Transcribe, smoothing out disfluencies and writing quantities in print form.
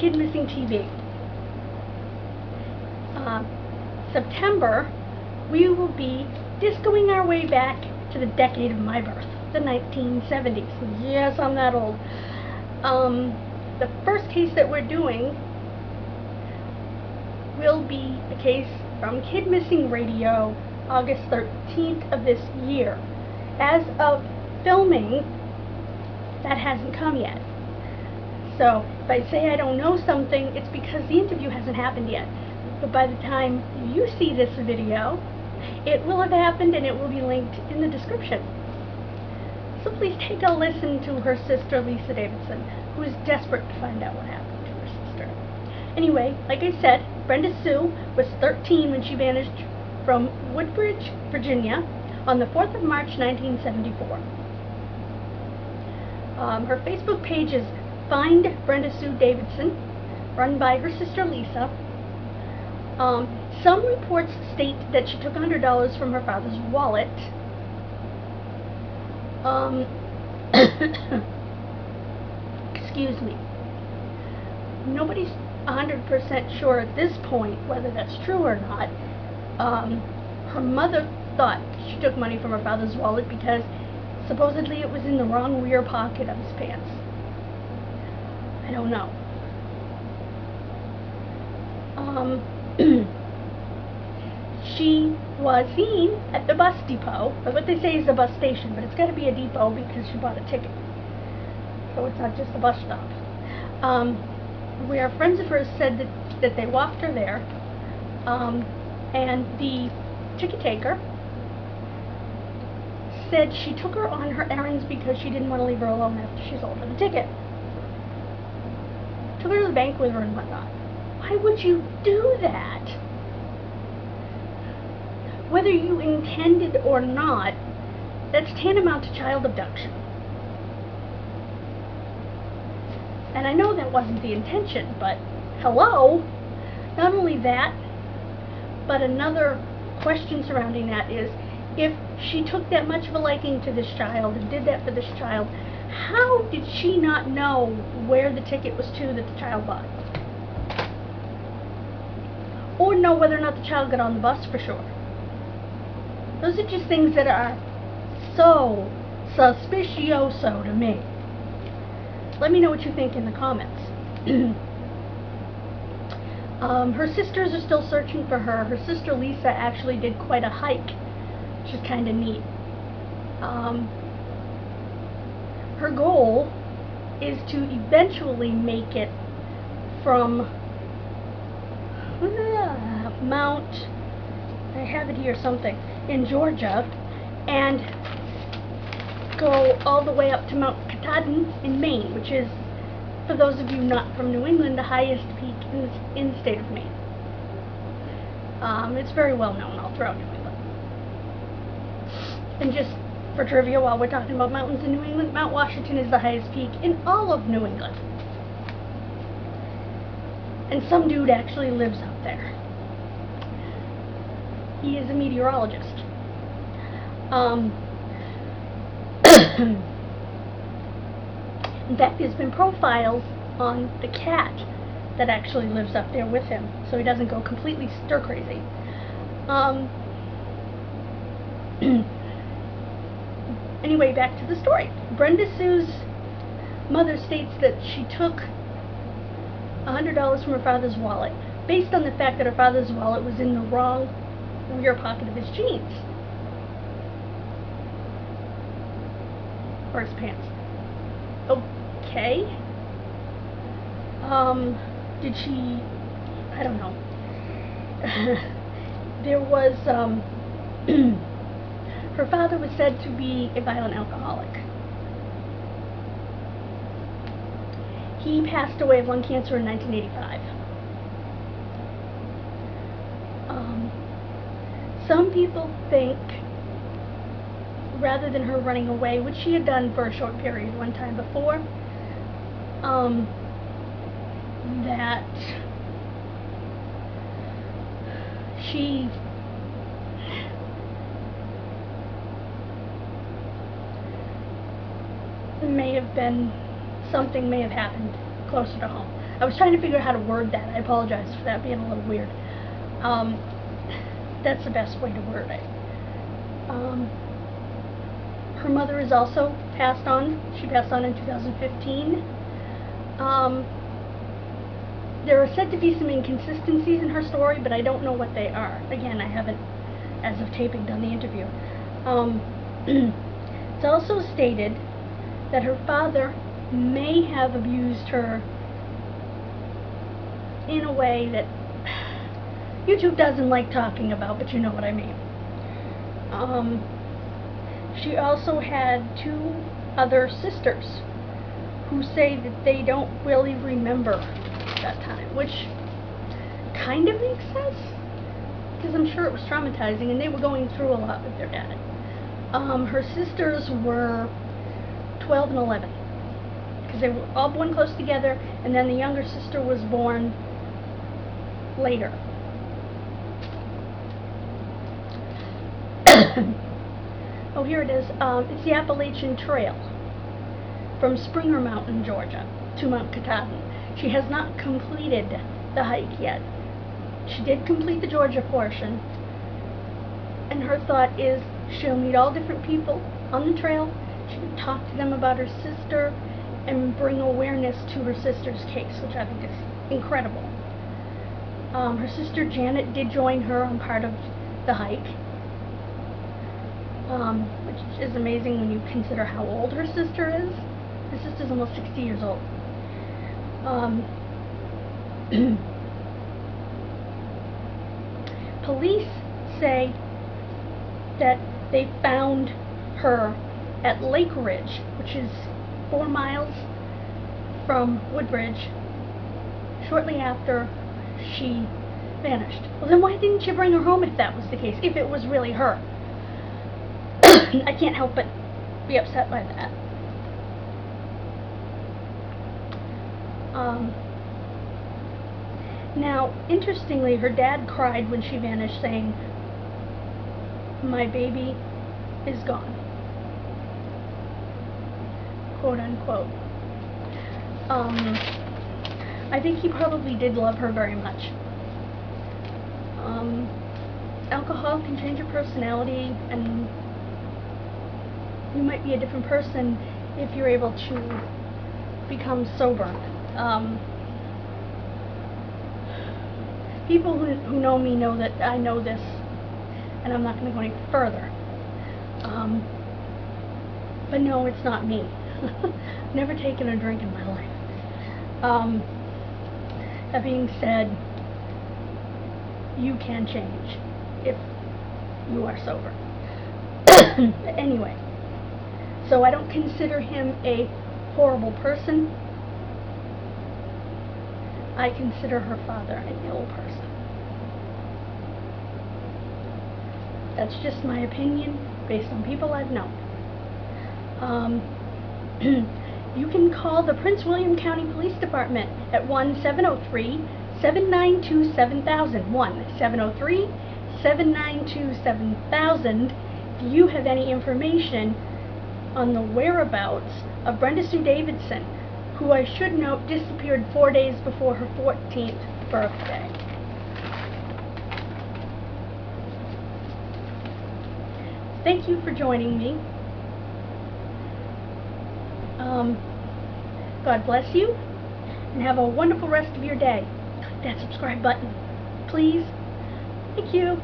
Kidmissing TV. September, we will be discoing our way back to the decade of my birth, the 1970s. Yes, I'm that old. The first case that we're doing will be a case from Kidmissing Radio, August 13th of this year. As of filming, that hasn't come yet. So if I say I don't know something, it's because the interview hasn't happened yet. But by the time you see this video, it will have happened and it will be linked in the description. So please take a listen to her sister, Lisa Davidson, who is desperate to find out what happened to her sister. Anyway, like I said, Brenda Sue was 13 when she vanished from Woodbridge, Virginia, on the 4th of March, 1974. Her Facebook page is Find Brenda Sue Davidson, run by her sister Lisa. Some reports state that she took $100 from her father's wallet. Excuse me. Nobody's 100% sure at this point whether that's true or not. Her mother thought she took money from her father's wallet because supposedly it was in the wrong rear pocket of his pants. I don't know. She was seen at the bus depot, or what they say is the bus station, but it's got to be a depot because she bought a ticket. So it's not just a bus stop. Where friends of hers said that they walked her there, and the ticket taker said she took her on her errands because she didn't want to leave her alone after she sold her the ticket. Took her to the bank with her and whatnot. Why would you do that? Whether you intended or not, that's tantamount to child abduction. And I know that wasn't the intention, but hello? Not only that, but another question surrounding that is, if she took that much of a liking to this child and did that for this child, how did she not know where the ticket was to that the child bought? Or know whether or not the child got on the bus for sure? Those are just things that are so suspicioso to me. Let me know what you think in the comments. Her sisters are still searching for her. Her sister Lisa actually did quite a hike, which is kind of neat. Her goal is to eventually make it from Mount, I have it here something, in Georgia, and go all the way up to Mount Katahdin in Maine, which is, for those of you not from New England, the highest peak in the state of Maine. It's very well known all throughout New England. And just for trivia, while we're talking about mountains in New England, Mount Washington is the highest peak in all of New England. And some dude actually lives up there. He is a meteorologist. In fact, there's been profiles on the cat that actually lives up there with him, so he doesn't go completely stir crazy. Anyway, back to the story. Brenda Sue's mother states that she took $100 from her father's wallet, based on the fact that her father's wallet was in the wrong rear pocket of his jeans. Or his pants. Okay. Did she... I don't know. There was, her father was said to be a violent alcoholic. He passed away of lung cancer in 1985. Some people think, rather than her running away, which she had done for a short period one time before, that she may have been, something may have happened closer to home. I was trying to figure out how to word that. I apologize for that being a little weird. That's the best way to word it. Her mother is also passed on. She passed on in 2015. There are said to be some inconsistencies in her story, but I don't know what they are. Again, I haven't, as of taping, done the interview. It's also stated that her father may have abused her in a way that YouTube doesn't like talking about, but you know what I mean. She also had 2 other sisters who say that they don't really remember that time, which kind of makes sense, because I'm sure it was traumatizing and they were going through a lot with their dad. Her sisters were 12 and 11, because they were all born close together, and then the younger sister was born later. Oh, here it is. It's the Appalachian Trail from Springer Mountain, Georgia, to Mount Katahdin. She has not completed the hike yet. She did complete the Georgia portion, and her thought is she'll meet all different people on the trail. She can talk to them about her sister and bring awareness to her sister's case, which I think is incredible. Her sister Janet did join her on part of the hike, which is amazing when you consider how old her sister is. Her sister's almost 60 years old. Police say that they found her at Lake Ridge, which is 4 miles from Woodbridge, shortly after she vanished. Well, then why didn't you bring her home if that was the case, if it was really her? I can't help but be upset by that. Now, interestingly, her dad cried when she vanished, saying, "My baby is gone," quote unquote. I think he probably did love her very much. Alcohol can change your personality, and you might be a different person if you're able to become sober. People who know me know that I know this, and I'm not going to go any further. But no, it's not me. Never taken a drink in my life. That being said, you can change if you are sober. Anyway, so I don't consider him a horrible person. I consider her father an ill person. That's just my opinion based on people I've known. You can call the Prince William County Police Department at 1-703-792-7000. 1-703-792-7000 if you have any information on the whereabouts of Brenda Sue Davidson, who I should note disappeared 4 days before her 14th birthday. Thank you for joining me. God bless you, and have a wonderful rest of your day. Click that subscribe button, please. Thank you.